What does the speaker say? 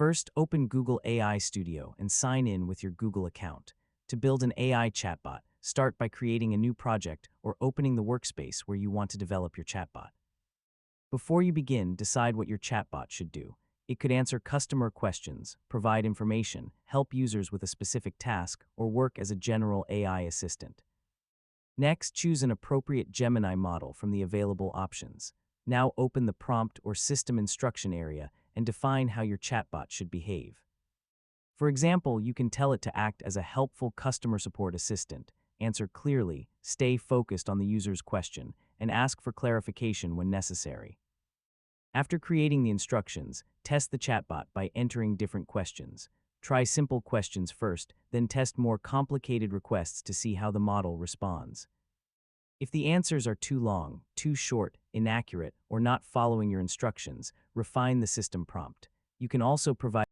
First, open Google AI Studio and sign in with your Google account. To build an AI chatbot, start by creating a new project or opening the workspace where you want to develop your chatbot. Before you begin, decide what your chatbot should do. It could answer customer questions, provide information, help users with a specific task, or work as a general AI assistant. Next, choose an appropriate Gemini model from the available options. Now open the prompt or system instruction area and define how your chatbot should behave. For example, you can tell it to act as a helpful customer support assistant, answer clearly, stay focused on the user's question, and ask for clarification when necessary. After creating the instructions, test the chatbot by entering different questions. Try simple questions first, then test more complicated requests to see how the model responds. If the answers are too long, too short, inaccurate, or not following your instructions, refine the system prompt. You can also provide